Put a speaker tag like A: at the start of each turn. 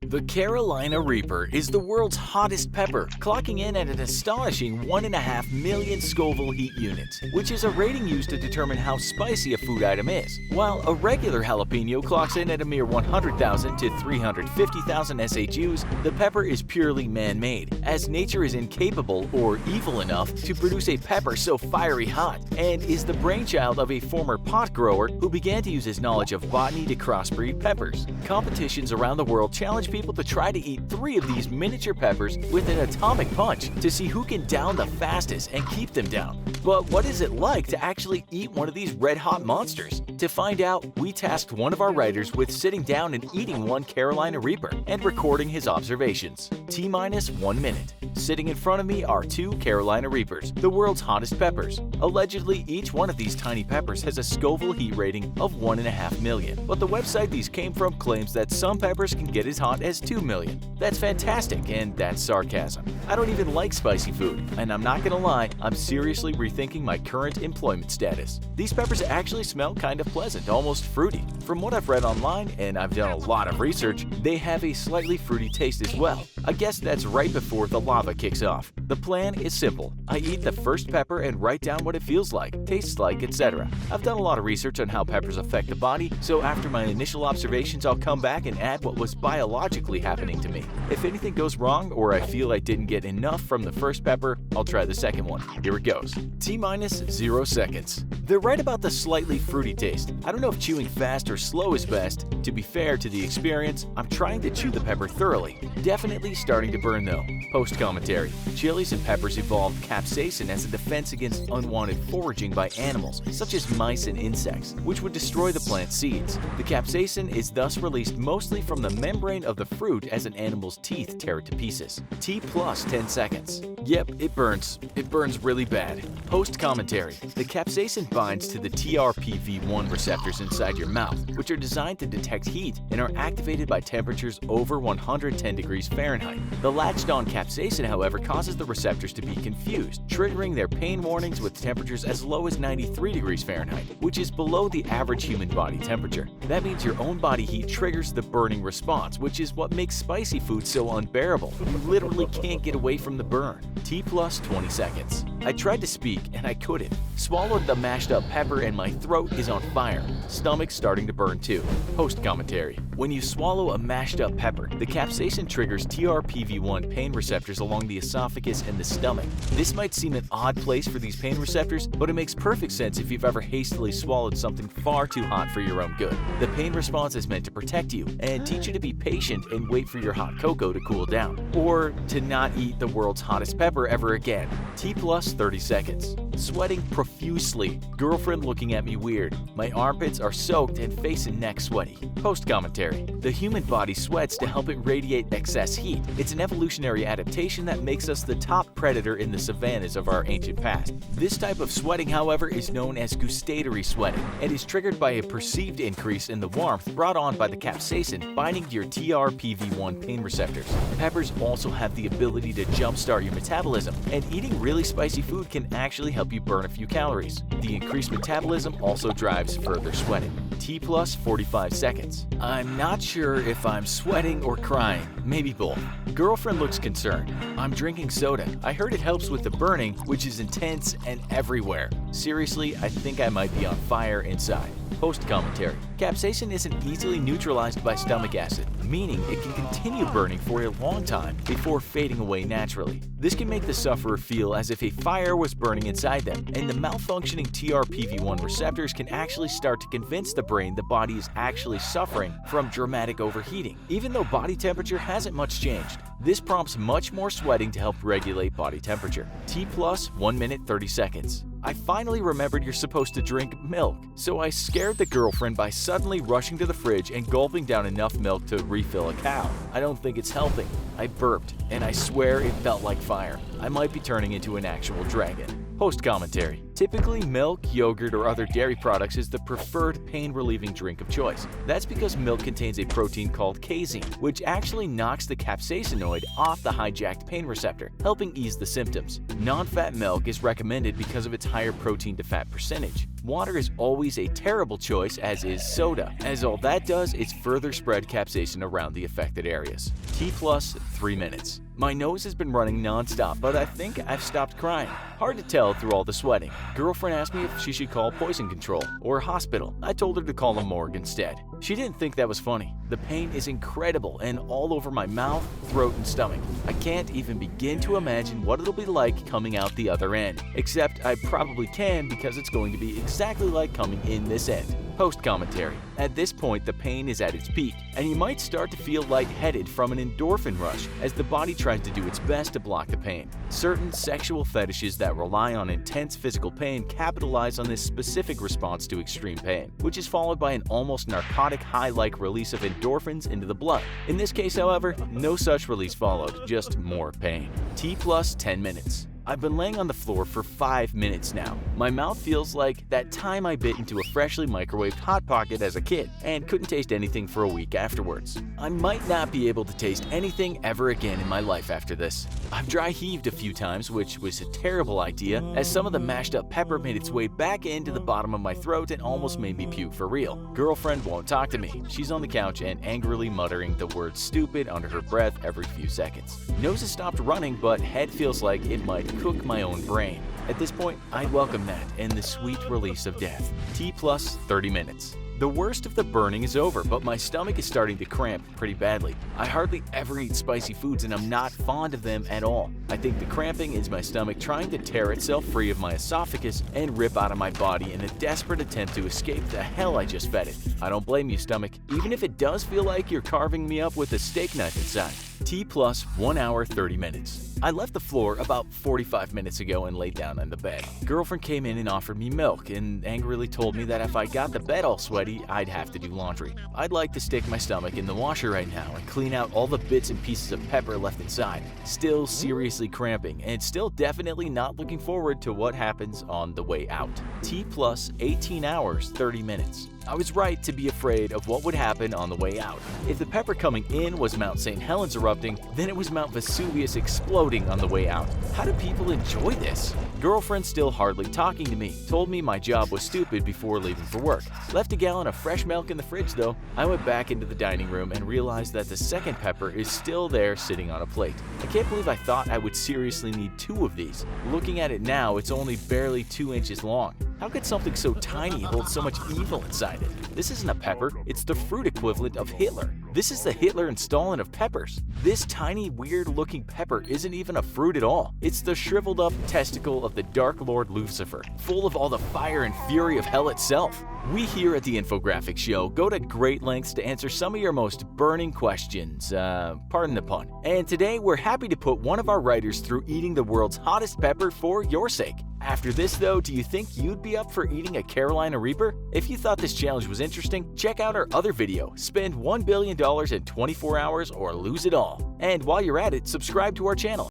A: The Carolina Reaper is the world's hottest pepper, clocking in at an astonishing 1.5 million Scoville heat units, which is a rating used to determine how spicy a food item is. While a regular jalapeno clocks in at a mere 100,000 to 350,000 SHUs, the pepper is purely man-made, as nature is incapable or evil enough to produce a pepper so fiery hot, and is the brainchild of a former pot grower who began to use his knowledge of botany to crossbreed peppers. Competitions around the world challenge people to try to eat 3 of these miniature peppers with an atomic punch to see who can down the fastest and keep them down. But what is it like to actually eat one of these red-hot monsters? To find out, we tasked one of our writers with sitting down and eating one Carolina Reaper and recording his observations. T-minus 1 minute. Sitting in front of me are 2 Carolina Reapers, the world's hottest peppers. Allegedly, each one of these tiny peppers has a Scoville heat rating of 1.5 million, but the website these came from claims that some peppers can get as hot as 2 million. That's fantastic, and that's sarcasm. I don't even like spicy food, and I'm not gonna lie, I'm seriously rethinking my current employment status. These peppers actually smell kind of pleasant, almost fruity. From what I've read online, and I've done a lot of research, they have a slightly fruity taste as well. I guess that's right before the lava kicks off. The plan is simple. I eat the first pepper and write down what it feels like, tastes like, etc. I've done a lot of research on how peppers affect the body, so after my initial observations, I'll come back and add what was biologically happening to me. If anything goes wrong or I feel I didn't get enough from the first pepper, I'll try the second one. Here it goes. T-minus 0 seconds. They're right about the slightly fruity taste. I don't know if chewing fast or slow is best. To be fair to the experience, I'm trying to chew the pepper thoroughly. Definitely starting to burn though. Post commentary. Chilies and peppers evolved capsaicin as a defense against unwanted foraging by animals, such as mice and insects, which would destroy the plant's seeds. The capsaicin is thus released mostly from the membrane of the fruit as an animal's teeth tear it to pieces. T plus 10 seconds. Yep, it burns. It burns really bad. Post commentary. The capsaicin binds to the TRPV1 receptors inside your mouth, which are designed to detect heat and are activated by temperatures over 110 degrees Fahrenheit. The latched-on capsaicin, however, causes the receptors to be confused, triggering their pain warnings with temperatures as low as 93 degrees Fahrenheit, which is below the average human body temperature. That means your own body heat triggers the burning response, which is what makes spicy food so unbearable. You literally can't get away from the burn. T plus 20 seconds. I tried to speak and I couldn't. Swallowed the mashed up pepper and my throat is on fire. Stomach starting to burn too. Post commentary. When you swallow a mashed up pepper, the capsaicin triggers TRPV1 pain receptors along the esophagus and the stomach. This might seem an odd place for these pain receptors, but it makes perfect sense if you've ever hastily swallowed something far too hot for your own good. The pain response is meant to protect you and teach you to be patient and wait for your hot cocoa to cool down, or to not eat the world's hottest pepper ever again. T plus 30 seconds. Sweating profusely. Girlfriend looking at me weird. My armpits are soaked and face and neck sweaty. Post commentary. The human body sweats to help it radiate excess heat. It's an evolutionary adaptation that makes us the top predator in the savannas of our ancient past. This type of sweating, however, is known as gustatory sweating and is triggered by a perceived increase in the warmth brought on by the capsaicin binding to your TRPV1 pain receptors. Peppers also have the ability to jumpstart your metabolism, and eating really spicy food can actually help you burn a few calories. The increased metabolism also drives further sweating. T plus 45 seconds. I'm not sure if I'm sweating or crying, maybe both. Girlfriend looks concerned. I'm drinking soda. I heard it helps with the burning, which is intense and everywhere. Seriously, I think I might be on fire inside. Post commentary. Capsaicin isn't easily neutralized by stomach acid, meaning it can continue burning for a long time before fading away naturally. This can make the sufferer feel as if a fire was burning inside them, and the malfunctioning TRPV1 receptors can actually start to convince the brain the body is actually suffering from dramatic overheating. Even though body temperature hasn't much changed, this prompts much more sweating to help regulate body temperature. T plus 1 minute 30 seconds. I finally remembered you're supposed to drink milk, so I scared the girlfriend by suddenly rushing to the fridge and gulping down enough milk to refill a cow. I don't think it's helping. I burped, and I swear it felt like fire. I might be turning into an actual dragon. Post commentary. Typically, milk, yogurt, or other dairy products is the preferred pain-relieving drink of choice. That's because milk contains a protein called casein, which actually knocks the capsaicinoid off the hijacked pain receptor, helping ease the symptoms. Non-fat milk is recommended because of its higher protein-to-fat percentage. Water is always a terrible choice, as is soda, as all that does is further spread capsaicin around the affected areas. T plus 3 minutes. My nose has been running non-stop, but I think I've stopped crying. Hard to tell through all the sweating. Girlfriend asked me if she should call poison control or hospital. I told her to call a morgue instead. She didn't think that was funny. The pain is incredible and all over my mouth, throat, and stomach. I can't even begin to imagine what it'll be like coming out the other end. Except I probably can, because it's going to be exactly like coming in this end. Post commentary. At this point, the pain is at its peak, and you might start to feel lightheaded from an endorphin rush as the body tries to do its best to block the pain. Certain sexual fetishes that rely on intense physical pain capitalize on this specific response to extreme pain, which is followed by an almost narcotic high-like release of endorphins into the blood. In this case, however, no such release followed, just more pain. T plus 10 minutes. I've been laying on the floor for 5 minutes now. My mouth feels like that time I bit into a freshly microwaved Hot Pocket as a kid and couldn't taste anything for a week afterwards. I might not be able to taste anything ever again in my life after this. I've dry heaved a few times, which was a terrible idea, as some of the mashed up pepper made its way back into the bottom of my throat and almost made me puke for real. Girlfriend won't talk to me. She's on the couch and angrily muttering the word stupid under her breath every few seconds. Nose has stopped running, but head feels like it might cook my own brain. At this point, I welcome that and the sweet release of death. T plus 30 minutes. The worst of the burning is over, but my stomach is starting to cramp pretty badly. I hardly ever eat spicy foods and I'm not fond of them at all. I think the cramping is my stomach trying to tear itself free of my esophagus and rip out of my body in a desperate attempt to escape the hell I just fed it. I don't blame you, stomach, even if it does feel like you're carving me up with a steak knife inside. T plus 1 hour 30 minutes. I left the floor about 45 minutes ago and laid down on the bed. Girlfriend came in and offered me milk and angrily told me that if I got the bed all sweaty, I'd have to do laundry. I'd like to stick my stomach in the washer right now and clean out all the bits and pieces of pepper left inside. Still seriously cramping and still definitely not looking forward to what happens on the way out. T plus 18 hours 30 minutes. I was right to be afraid of what would happen on the way out. If the pepper coming in was Mount St. Helens erupting, then it was Mount Vesuvius exploding on the way out. How do people enjoy this? Girlfriend still hardly talking to me, told me my job was stupid before leaving for work. Left a gallon of fresh milk in the fridge though. I went back into the dining room and realized that the second pepper is still there sitting on a plate. I can't believe I thought I would seriously need 2 of these. Looking at it now, it's only barely 2 inches long. How could something so tiny hold so much evil inside it? This isn't a pepper, it's the fruit equivalent of Hitler. This is the Hitler and Stalin of peppers. This tiny, weird-looking pepper isn't even a fruit at all. It's the shriveled-up testicle of the Dark Lord Lucifer, full of all the fire and fury of hell itself. We here at the Infographics Show go to great lengths to answer some of your most burning questions, pardon the pun. And today we're happy to put one of our writers through eating the world's hottest pepper for your sake. After this though, do you think you'd be up for eating a Carolina Reaper? If you thought this challenge was interesting, check out our other video, Spend $1 billion in 24 hours or lose it all. And while you're at it, subscribe to our channel.